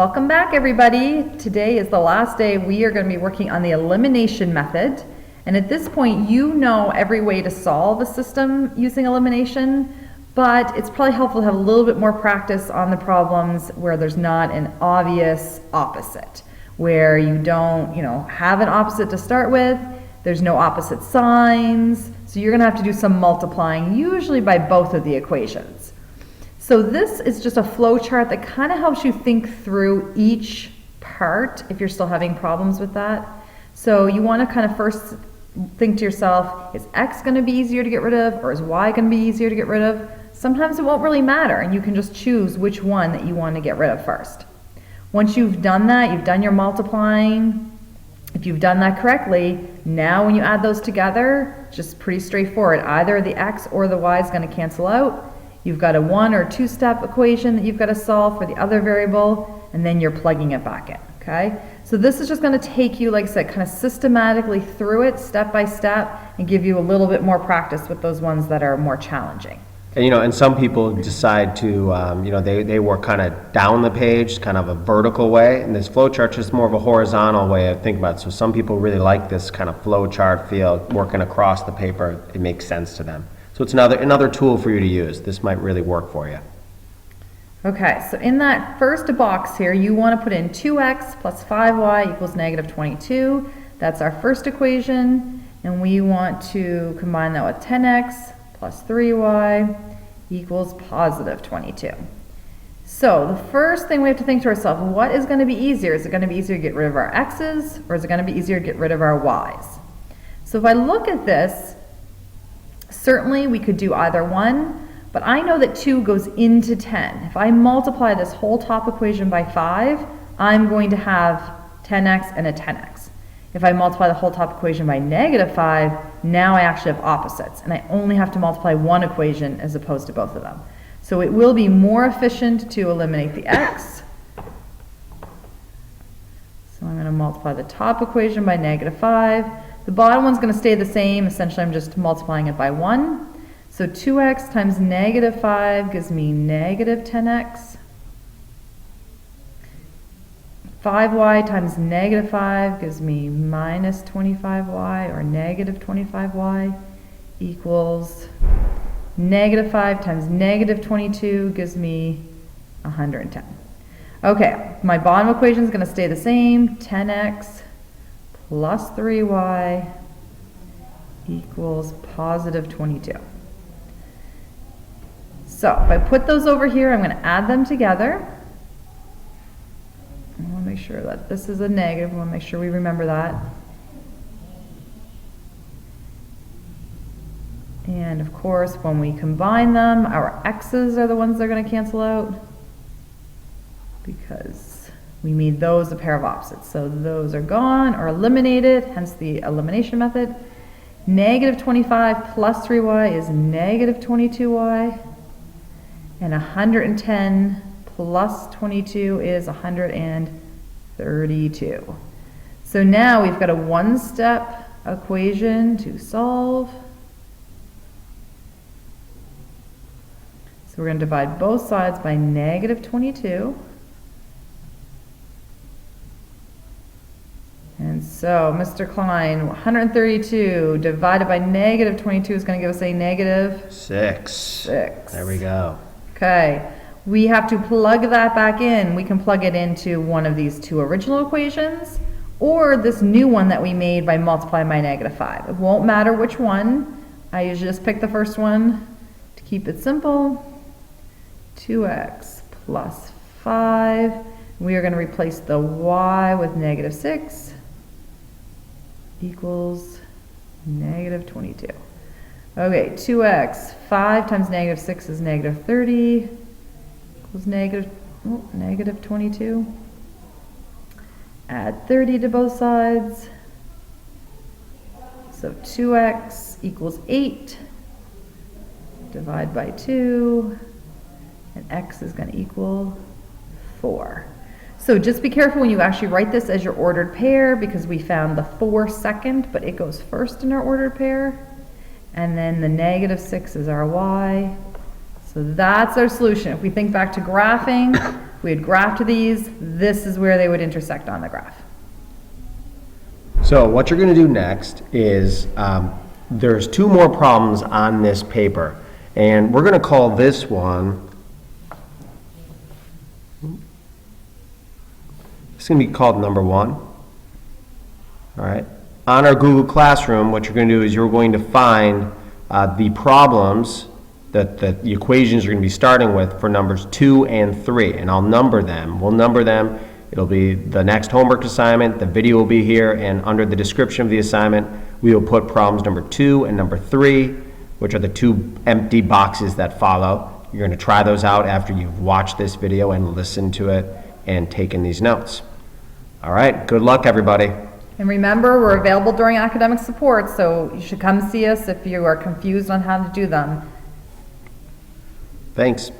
Welcome back, everybody. Today is the last day we are going to be working on the elimination method. And at this point, you know every way to solve a system using elimination, but it's probably helpful to have a little bit more practice on the problems where there's not an obvious opposite, where you don't, have an opposite to start with, there's no opposite signs, so you're going to have to do some multiplying, usually by both of the equations. So this is just a flow chart that kind of helps you think through each part if you're still having problems with that. So you want to kind of first think to yourself, is X going to be easier to get rid of, or is Y going to be easier to get rid of? Sometimes it won't really matter, and you can just choose which one that you want to get rid of first. Once you've done that, you've done your multiplying. If you've done that correctly, now when you add those together, just pretty straightforward. Either the X or the Y is going to cancel out. You've got a 1 or 2 step equation that you've got to solve for the other variable, and then you're plugging it back in, okay? So this is just going to take you, like I said, kind of systematically through it, step by step, and give you a little bit more practice with those ones that are more challenging. And, and some people decide to, they work kind of down the page, kind of a vertical way, and this flow chart is more of a horizontal way of thinking about it. So some people really like this kind of flow chart feel, working across the paper. It makes sense to them. So it's another tool for you to use. This might really work for you. Okay, so in that first box here, you want to put in 2x plus 5y equals negative 22. That's our first equation, and we want to combine that with 10x plus 3y equals positive 22. So the first thing we have to think to ourselves, what is going to be easier? Is it going to be easier to get rid of our x's, or is it going to be easier to get rid of our y's? So if I look at this, certainly we could do either one, but I know that 2 goes into 10. If I multiply this whole top equation by 5, I'm going to have 10x and a 10x. If I multiply the whole top equation by negative 5, now I actually have opposites, and I only have to multiply one equation as opposed to both of them. So it will be more efficient to eliminate the x. So I'm going to multiply the top equation by negative 5. The bottom one's going to stay the same. Essentially, I'm just multiplying it by 1. So 2x times negative 5 gives me negative 10x. 5y times negative 5 gives me minus 25y, or negative 25y, equals negative 5 times negative 22 gives me 110. Okay, my bottom equation is going to stay the same. 10x plus 3y equals positive 22. So if I put those over here, I'm going to add them together. I want to make sure that this is a negative. I want to make sure we remember that. And of course, when we combine them, our x's are the ones that are going to cancel out, because we made those a pair of opposites. So those are gone or eliminated, hence the elimination method. Negative 25 plus 3y is negative 22y. And 110 plus 22 is 132. So now we've got a one-step equation to solve. So we're going to divide both sides by negative 22. And so, Mr. Klein, 132 divided by negative 22 is going to give us a negative 6. There we go. Okay, we have to plug that back in. We can plug it into one of these two original equations, or this new one that we made by multiplying by negative 5. It won't matter which one. I usually just pick the first one to keep it simple. 2x plus 5. We are going to replace the y with negative 6 equals negative 22. Okay, 2x, 5 times negative 6 is negative 30, equals negative 22. Add 30 to both sides. So 2x equals 8. Divide by 2. And x is going to equal 4. So just be careful when you actually write this as your ordered pair, because we found the 4 second, but it goes first in our ordered pair. And then the negative 6 is our y. So that's our solution. If we think back to graphing, We'd graph these, this is where they would intersect on the graph. So what you're going to do next is, there's 2 more problems on this paper, and we're going to call this one, it's going to be called number 1. All right. On our Google Classroom, what you're going to do is you're going to find the problems that the equations you're going to be starting with for numbers 2 and 3, and I'll number them. We'll number them. It'll be the next homework assignment, the video will be here, and under the description of the assignment, we will put problems number 2 and number 3, which are the 2 empty boxes that follow. You're going to try those out after you've watched this video and listened to it and taken these notes. All right, good luck, everybody. And remember, we're available during academic support, so you should come see us if you are confused on how to do them. Thanks.